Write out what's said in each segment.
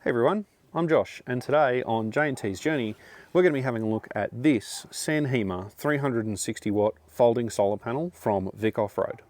Hey everyone, I'm Josh, and today on J&T's Journey we're going to be having a look at this San Hima 360 watt folding solar panel from VicOffroad.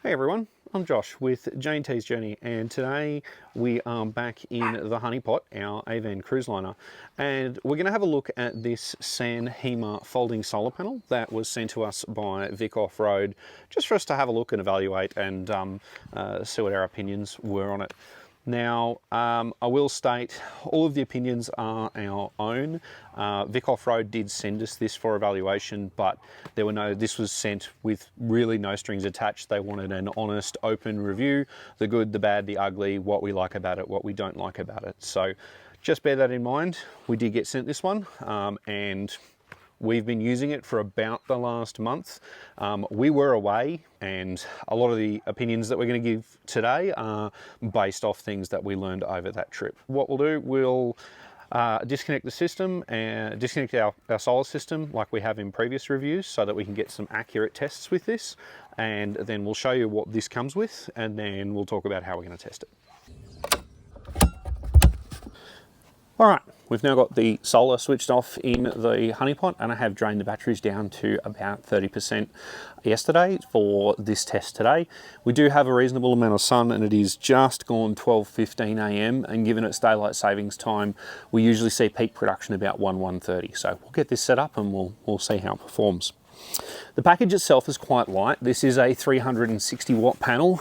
Hey everyone, I'm Josh with J&T's Journey, and today we are back in the honeypot, our AVan Cruiseliner, and we're going to have a look at this San Hima folding solar panel that was sent to us by VicOffroad, just for us to have a look and evaluate and see what our opinions were on it. Now, I will state all of the opinions are our own. VicOffroad did send us this for evaluation, but this was sent with really no strings attached. They wanted an honest, open review, the good, the bad, the ugly, what we like about it, what we don't like about it. So just bear that in mind. We did get sent this one, and we've been using it for about the last month. We were away, and a lot of the opinions that we're going to give today are based off things that we learned over that trip. What we'll do, we'll disconnect the system and disconnect our solar system like we have in previous reviews so that we can get some accurate tests with this, and then we'll show you what this comes with, and then we'll talk about how we're going to test it. All right, we've now got the solar switched off in the honeypot, and I have drained the batteries down to about 30% yesterday for this test today. We do have a reasonable amount of sun, and it is just gone 12:15 a.m. and given it's daylight savings time, we usually see peak production about 1:30. So we'll get this set up and we'll see how it performs. The package itself is quite light. This is a 360 watt panel.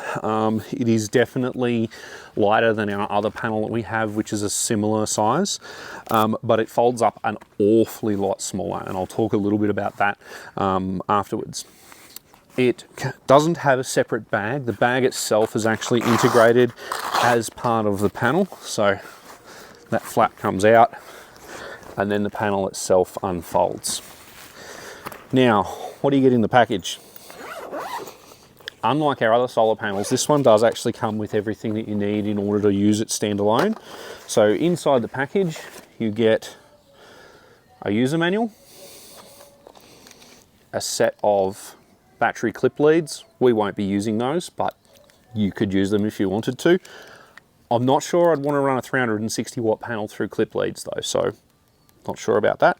It is definitely lighter than our other panel that we have, which is a similar size, but it folds up an awfully lot smaller, and I'll talk a little bit about that afterwards. It doesn't have a separate bag. The bag itself is actually integrated as part of the panel. So that flap comes out and then the panel itself unfolds. Now, what do you get in the package? Unlike our other solar panels, this one does actually come with everything that you need in order to use it standalone. So inside the package, you get a user manual, a set of battery clip leads. We won't be using those, but you could use them if you wanted to. I'm not sure I'd want to run a 360 watt panel through clip leads though, so not sure about that.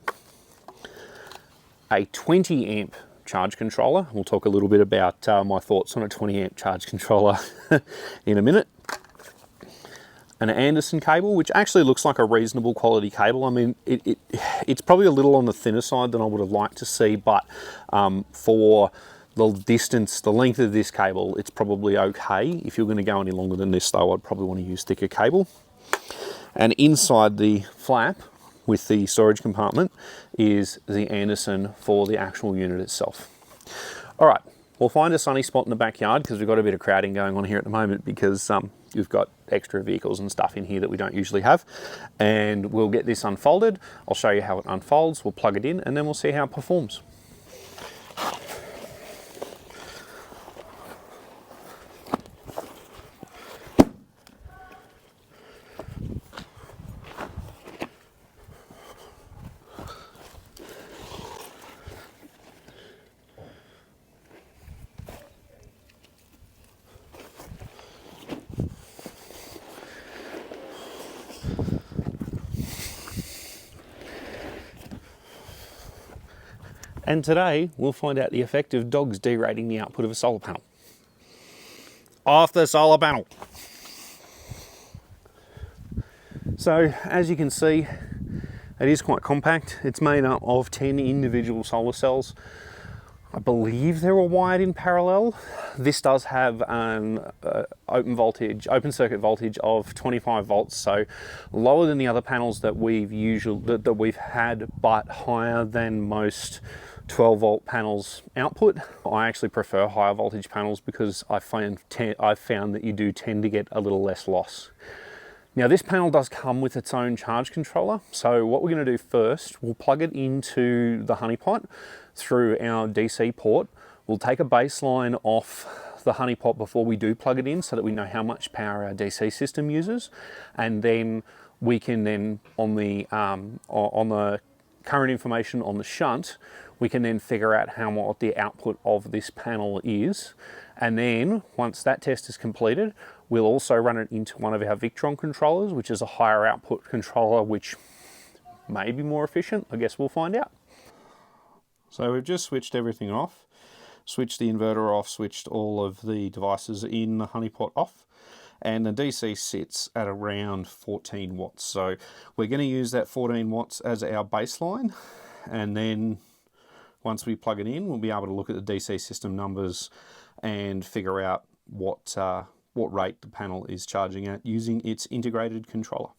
A 20 amp charge controller. We'll talk a little bit about my thoughts on a 20 amp charge controller in a minute. An Anderson cable, which actually looks like a reasonable quality cable. I mean, it's probably a little on the thinner side than I would have liked to see, but for the distance, the length of this cable, it's probably okay. If you're going to go any longer than this though, I'd probably want to use thicker cable. And inside the flap, with the storage compartment, is the Anderson for the actual unit itself. All right, we'll find a sunny spot in the backyard because we've got a bit of crowding going on here at the moment because we've got extra vehicles and stuff in here that we don't usually have. And we'll get this unfolded. I'll show you how it unfolds. We'll plug it in and then we'll see how it performs. And today we'll find out the effect of dogs derating the output of a solar panel. Off the solar panel. So as you can see, it is quite compact. It's made up of 10 individual solar cells. I believe they're all wired in parallel. This does have an open circuit voltage of 25 volts, so lower than the other panels that we've had, but higher than most 12 volt panels output. I actually prefer higher voltage panels because I've found that you do tend to get a little less loss. Now this panel does come with its own charge controller, so what we're going to do first, we'll plug it into the honeypot through our DC port. We'll take a baseline off the honeypot before we do plug it in so that we know how much power our DC system uses, and then we can then, on the current information on the shunt, we can then figure out what the output of this panel is. And then once that test is completed, we'll also run it into one of our Victron controllers, which is a higher output controller, which may be more efficient. I guess we'll find out. So we've just switched everything off, switched the inverter off, switched all of the devices in the honeypot off, and the DC sits at around 14 watts. So we're going to use that 14 watts as our baseline, and then once we plug it in, we'll be able to look at the DC system numbers and figure out what rate the panel is charging at using its integrated controller.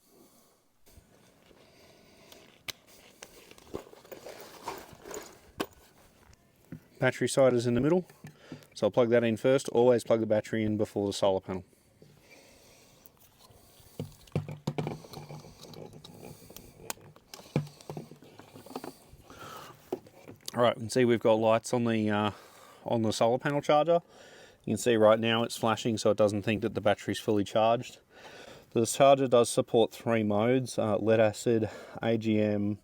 Battery side is in the middle, so I'll plug that in first. Always plug the battery in before the solar panel. All right, you can see we've got lights on the solar panel charger. You can see right now it's flashing, so it doesn't think that the battery's fully charged. This charger does support 3 modes: lead acid, AGM,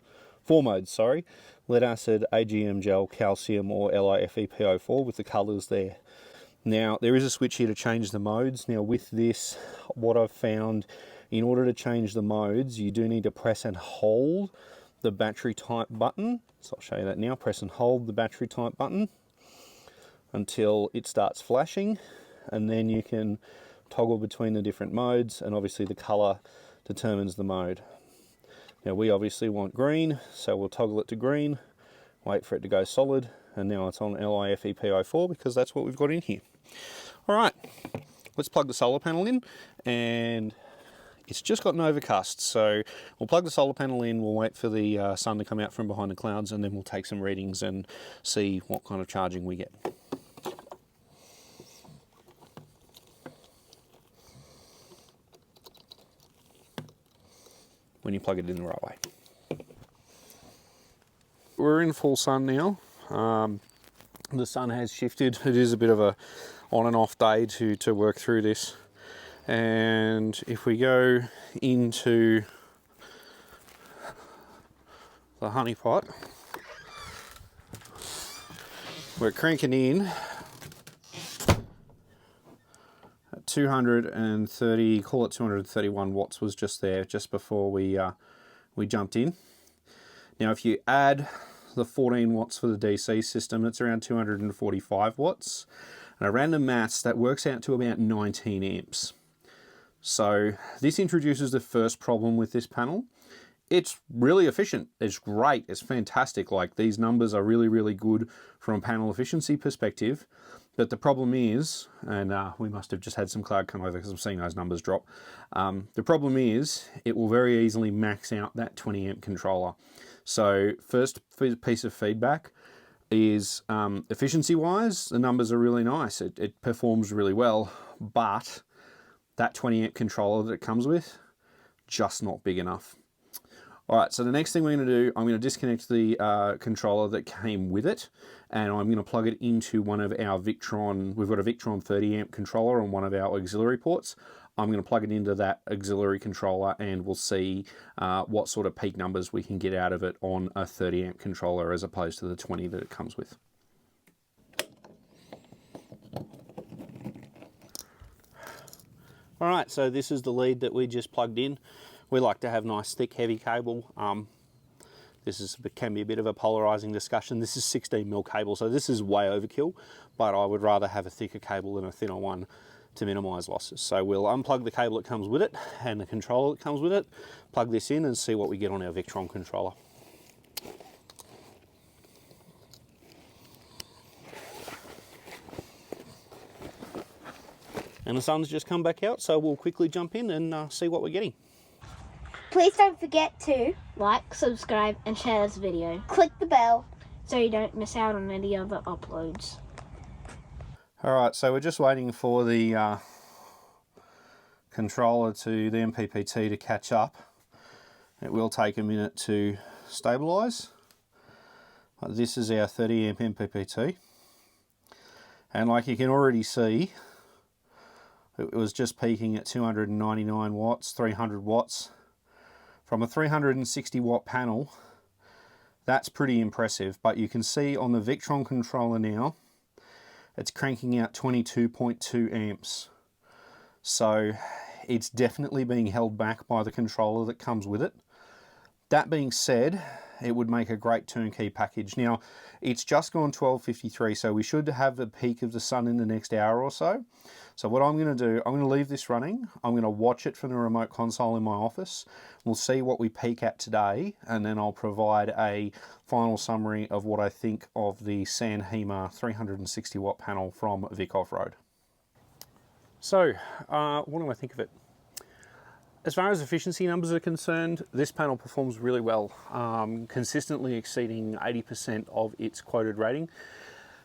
4 modes, sorry. Lead acid, AGM gel, calcium, or LiFePO4 with the colours there. Now, there is a switch here to change the modes. Now, with this, what I've found, in order to change the modes, you do need to press and hold the battery type button. So I'll show you that now. Press and hold the battery type button until it starts flashing, and then you can toggle between the different modes, and obviously the colour determines the mode. Now we obviously want green, so we'll toggle it to green, wait for it to go solid, and now it's on LiFePO4 because that's what we've got in here. All right, let's plug the solar panel in, and it's just got an overcast, so we'll plug the solar panel in, we'll wait for the sun to come out from behind the clouds, and then we'll take some readings and see what kind of charging we get. When you plug it in the right way. We're in full sun now. The sun has shifted. It is a bit of a on and off day to work through this. And if we go into the honeypot, we're cranking in at 230, call it 231 watts was just there, just before we jumped in. Now if you add the 14 watts for the DC system, it's around 245 watts. And a random maths, that works out to about 19 amps. So this introduces the first problem with this panel. It's really efficient, it's great, it's fantastic. Like, these numbers are really, really good from a panel efficiency perspective. But the problem is, and we must have just had some cloud come over because I'm seeing those numbers drop. The problem is it will very easily max out that 20 amp controller. So first piece of feedback is efficiency wise, the numbers are really nice. It performs really well, but that 20 amp controller that it comes with, just not big enough. All right, so the next thing we're going to do, I'm going to disconnect the controller that came with it, and I'm going to plug it into one of our Victron. We've got a Victron 30 amp controller on one of our auxiliary ports. I'm going to plug it into that auxiliary controller, and we'll see what sort of peak numbers we can get out of it on a 30 amp controller as opposed to the 20 that it comes with. All right, so this is the lead that we just plugged in. We like to have nice, thick, heavy cable. This can be a bit of a polarizing discussion. This is 16mm cable, so this is way overkill, but I would rather have a thicker cable than a thinner one to minimize losses. So we'll unplug the cable that comes with it and the controller that comes with it, plug this in and see what we get on our Victron controller. And the sun's just come back out, so we'll quickly jump in and see what we're getting. Please don't forget to like, subscribe, and share this video. click the bell so you don't miss out on any other uploads. Alright, so we're just waiting for the controller to the MPPT to catch up. It will take a minute to stabilise. This is our 30 amp MPPT. And like you can already see, it was just peaking at 299 watts, 300 watts. From a 360 watt panel, that's pretty impressive, but you can see on the Victron controller now, it's cranking out 22.2 amps. So it's definitely being held back by the controller that comes with it. That being said, it would make a great turnkey package. Now, it's just gone 12:53, so we should have the peak of the sun in the next hour or so. So what I'm going to do, I'm going to leave this running. I'm going to watch it from the remote console in my office. We'll see what we peak at today, and then I'll provide a final summary of what I think of the San Hima 360 watt panel from VicOffroad. So, what do I think of it? As far as efficiency numbers are concerned, this panel performs really well, consistently exceeding 80% of its quoted rating.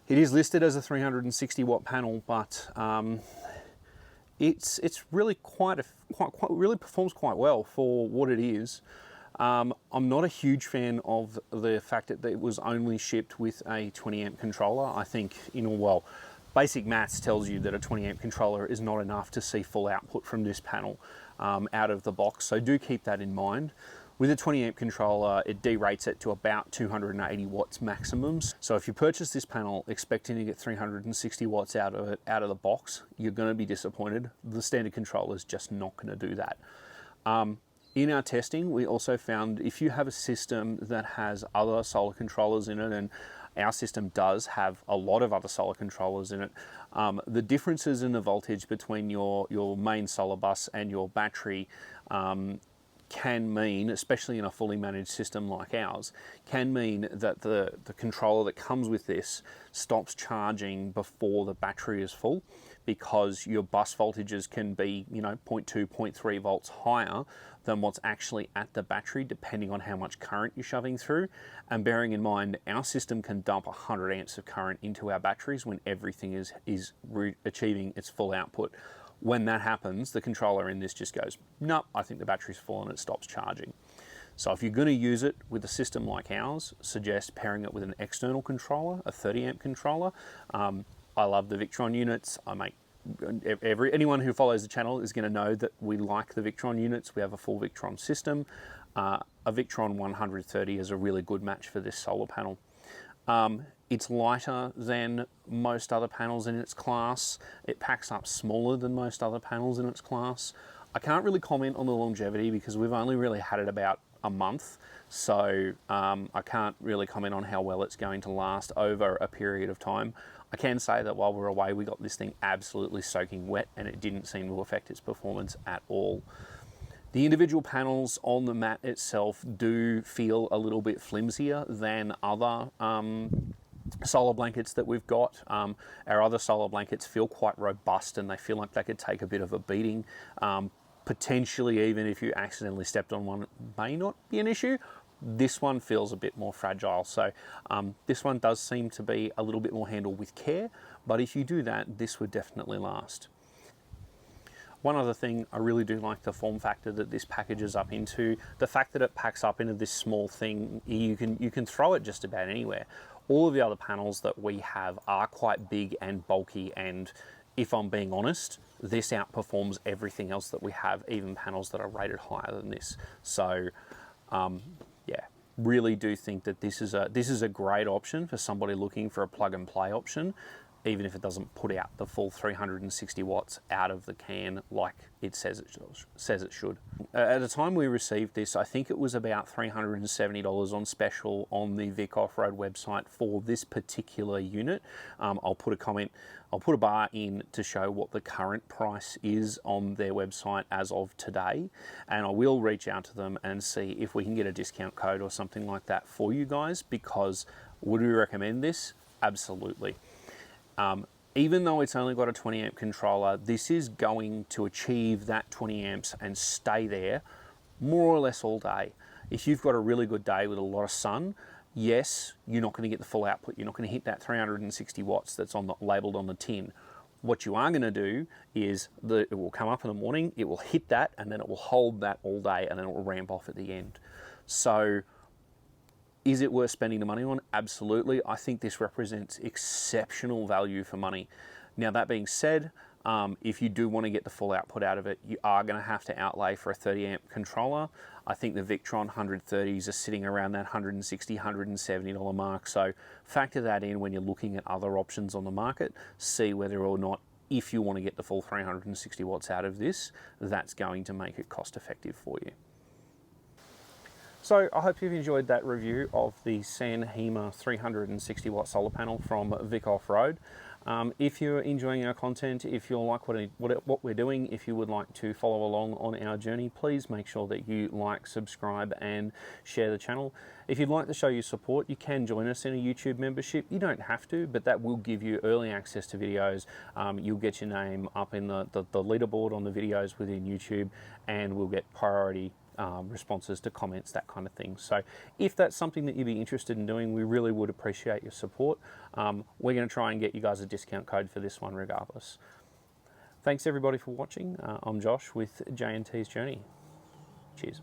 It is listed as a 360 watt panel, but it's really really performs quite well for what it is. I'm not a huge fan of the fact that it was only shipped with a 20 amp controller. I think, basic maths tells you that a 20 amp controller is not enough to see full output from this panel out of the box, so do keep that in mind. With a 20 amp controller, it derates it to about 280 watts maximums. So if you purchase this panel expecting to get 360 watts out of the box, you're going to be disappointed. The standard controller is just not going to do that. In our testing, we also found if you have a system that has other solar controllers in it, and our system does have a lot of other solar controllers in it, the differences in the voltage between your main solar bus and your battery can mean, especially in a fully managed system like ours, can mean that the controller that comes with this stops charging before the battery is full, because your bus voltages can be 0.2, 0.3 volts higher than what's actually at the battery, depending on how much current you're shoving through. And bearing in mind, our system can dump 100 amps of current into our batteries when everything is achieving its full output. When that happens, the controller in this just goes, nope, I think the battery's full, and it stops charging. So if you're going to use it with a system like ours, suggest pairing it with an external controller, a 30 amp controller. I love the Victron units. Anyone who follows the channel is going to know that we like the Victron units. We have a full Victron system. A Victron 130 is a really good match for this solar panel. It's lighter than most other panels in its class. It packs up smaller than most other panels in its class. I can't really comment on the longevity because we've only really had it about a month, so I can't really comment on how well it's going to last over a period of time. I can say that while we're away, we got this thing absolutely soaking wet, and it didn't seem to affect its performance at all. The individual panels on the mat itself do feel a little bit flimsier than other solar blankets that we've got. Our other solar blankets feel quite robust, and they feel like they could take a bit of a beating. Potentially, even if you accidentally stepped on one, it may not be an issue. This one feels a bit more fragile, so this one does seem to be a little bit more handled with care, but if you do that, this would definitely last. One other thing, I really do like the form factor that this packages up into. The fact that it packs up into this small thing, you can throw it just about anywhere. All of the other panels that we have are quite big and bulky, and if I'm being honest, this outperforms everything else that we have, even panels that are rated higher than this. So yeah, really do think that this is a great option for somebody looking for a plug and play option, even if it doesn't put out the full 360 watts out of the can like it says it should. At the time we received this, I think it was about $370 on special on the VicOffroad website for this particular unit. I'll put a bar in to show what the current price is on their website as of today, and I will reach out to them and see if we can get a discount code or something like that for you guys, because would we recommend this? Absolutely. Even though it's only got a 20 amp controller, this is going to achieve that 20 amps and stay there more or less all day. If you've got a really good day with a lot of sun, yes, you're not going to get the full output. You're not going to hit that 360 watts that's labeled on the tin. What you are going to do is it will come up in the morning, it will hit that, and then it will hold that all day, and then it will ramp off at the end. So is it worth spending the money on? Absolutely. I think this represents exceptional value for money. Now, that being said, if you do want to get the full output out of it, you are going to have to outlay for a 30 amp controller. I think the Victron 130s are sitting around that $160, $170 mark. So factor that in when you're looking at other options on the market. See whether or not, if you want to get the full 360 watts out of this, that's going to make it cost effective for you. So I hope you've enjoyed that review of the San Hima 360 watt solar panel from VicOffroad. If you're enjoying our content, if you like what we're doing, if you would like to follow along on our journey, please make sure that you like, subscribe and share the channel. If you'd like to show your support, you can join us in a YouTube membership. You don't have to, but that will give you early access to videos. You'll get your name up in the leaderboard on the videos within YouTube, and we'll get priority responses to comments, that kind of thing. So if that's something that you'd be interested in doing, we really would appreciate your support. We're going to try and get you guys a discount code for this one regardless. Thanks everybody for watching. I'm Josh with J&T's Journey. Cheers.